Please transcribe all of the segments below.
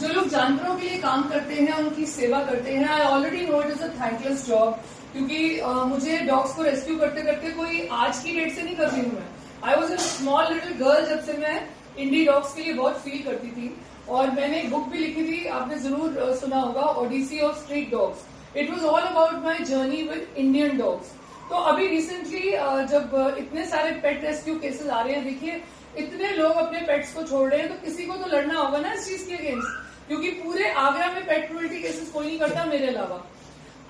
जो लोग जानवरों के लिए काम करते हैं, उनकी सेवा करते हैं, I already know it is a thankless job, क्योंकि मुझे डॉग्स को रेस्क्यू करते करते कोई आज की डेट से नहीं कर रही हूँ मैं। I was a small little girl जब से मैं इंडी डॉग्स के लिए बहुत फील करती थी, और मैंने एक बुक भी लिखी थी, आपने जरूर सुना होगा, odyssey of street dogs. It was all about my journey with Indian dogs. तो अभी रिसेंटली जब इतने सारे पेट रेस्क्यू केसेस आ रहे हैं, देखिए इतने लोग अपने पेट्स को छोड़ रहे हैं, तो किसी को तो लड़ना होगा ना इस चीज के अगेंस्ट, क्योंकि पूरे आगरा में पेट क्रूएल्टी केसेस कोई नहीं करता मेरे अलावा।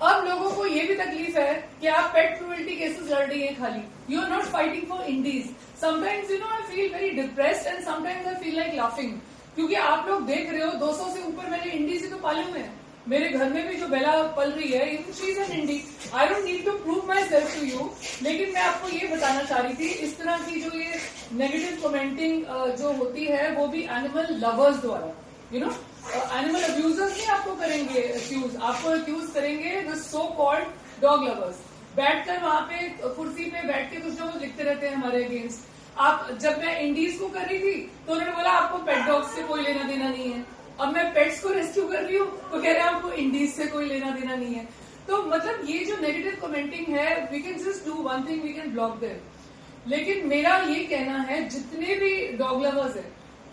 अब लोगों को ये भी तकलीफ है कि आप पेट क्रूएल्टी केसेस लड़ रही हैं खाली, you are not fighting for indies. Sometimes you know I feel very depressed and sometimes I feel like laughing, क्योंकि आप लोग देख रहे हो 200 से ऊपर मैंने इंडी से तो पाले हुए हैं। मेरे घर में भी जो बेला पल रही है, even she is an indie. I don't need to prove myself to you, लेकिन मैं आपको ये बताना चाह रही थी, इस तरह की जो ये नेगेटिव कमेंटिंग जो होती है वो भी एनिमल लवर्स द्वारा, यू नो, एनिमल अब्यूजर्स नहीं आपको करेंगे एक्यूज, आपको एक्यूज करेंगे the so called dog lovers. बैठकर वहां पे कुर्सी पे बैठ के कुछ ना कुछ लिखते रहते हैं हमारे अगेंस्ट। आप जब मैं इंडीज को कर रही थी तो उन्होंने बोला आपको पेट डॉग्स से कोई लेना देना नहीं है। अब मैं पेट्स को रेस्क्यू कर रही हूँ तो कह रहे हैं आपको इंडीज से कोई लेना देना नहीं है। तो मतलब ये जो नेगेटिव कमेंटिंग है, we can just do one thing, we can block them. लेकिन मेरा ये कहना है, जितने भी डॉग लवर्स है,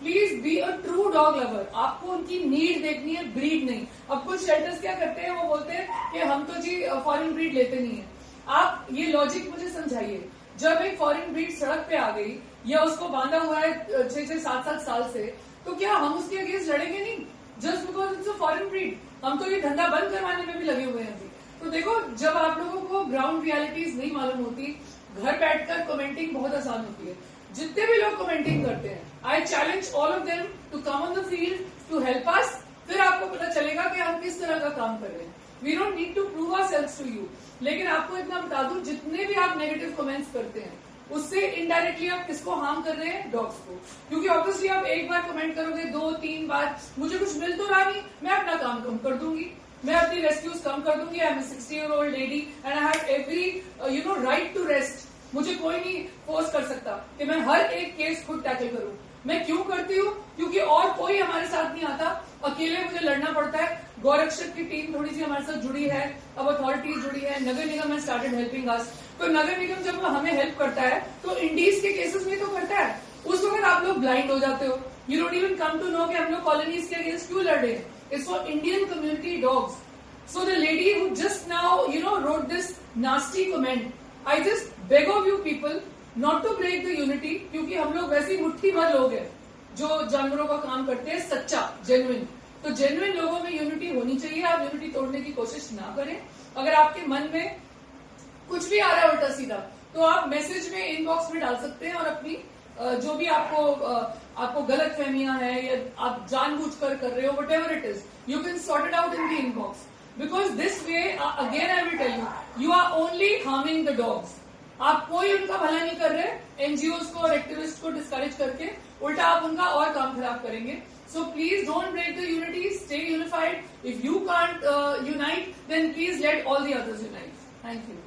please be a true dog lover. आपको उनकी नीड देखनी है, ब्रीड नहीं। अब कुछ शेल्टर्स क्या करते हैं, वो बोलते हैं कि हम तो जी फॉरेन ब्रीड लेते नहीं है। आप ये लॉजिक मुझे समझाइए, जब एक फॉरेन ब्रीड सड़क पे आ गई या उसको बांधा हुआ है 6-7 साल से, तो क्या हम उसके अगेंस्ट लड़ेंगे नहीं just because it's a foreign breed? हम तो ये धंधा बंद करवाने में भी लगे हुए हैं अभी। तो देखो, जब आप लोगों को ग्राउंड रियलिटीज नहीं मालूम होती, घर बैठकर कमेंटिंग बहुत आसान होती है। जितने भी लोग कमेंटिंग करते हैं, I challenge all of them to come on the field to help us. फिर आपको पता चलेगा कि हम किस तरह का काम कर रहे हैं। We don't need to prove ourselves to you. लेकिन आपको इतना बता दूं, जितने भी आप नेगेटिव कमेंट्स करते हैं, उससे इनडायरेक्टली आप किसको हार्म कर रहे हैं? डॉग्स को। क्योंकि ऑब्वियसली आप एक बार कमेंट करोगे, 2-3 बार, मुझे कुछ मिल तो रहा नहीं, मैं अपना काम कम कर दूंगी, मैं अपनी रेस्क्यूज कम कर दूंगी। I am 60-year-old lady and I have every you know right to rest. मुझे कोई नहीं फोर्स कर सकता कि मैं हर एक केस खुद टैकल करूं। मैं क्यों करती हूँ? क्योंकि और कोई हमारे साथ नहीं आता, अकेले मुझे लड़ना पड़ता है। गौरक्षक की टीम थोड़ी सी हमारे साथ जुड़ी है, अब अथॉरिटीज जुड़ी है, नगर निगम है स्टार्टेड हेल्पिंग अस। तो नगर निगम जब हमें हेल्प करता है तो इंडीज के केसेस में तो करता है, उस वक्त आप लोग ब्लाइंड हो जाते हो। You don't even come to know कि हम लोग कॉलोनीज के अगेंस्ट क्यों लड़ रहे हैं। It's for Indian community dogs. So the lady who just now you know wrote this nasty comment, I just beg of you people not to break the unity, क्योंकि हम लोग वैसे ही मुट्ठी भर लोग हैं जो जानवरों का काम करते हैं, सच्चा जेन्युइन। तो जेन्युइन लोगों में यूनिटी होनी चाहिए। आप यूनिटी तोड़ने की कोशिश ना करें। अगर आपके मन में कुछ भी आ रहा है उल्टा सीधा, तो आप मैसेज में इनबॉक्स में डाल सकते हैं, और अपनी जो भी आपको गलत फहमियां हैं या आप जानबूझकर कर रहे हो, whatever it is, you can sort it out in the inbox. Because this way, again I will tell you, you are only harming the dogs. आप कोई उनका भला नहीं कर रहे, एनजीओज को और एक्टिविस्ट को डिस्करेज करके, उल्टा आप उनका और काम खराब करेंगे। So please don't break the unity, stay unified. If you can't unite, then please let all the others unite. Thank you.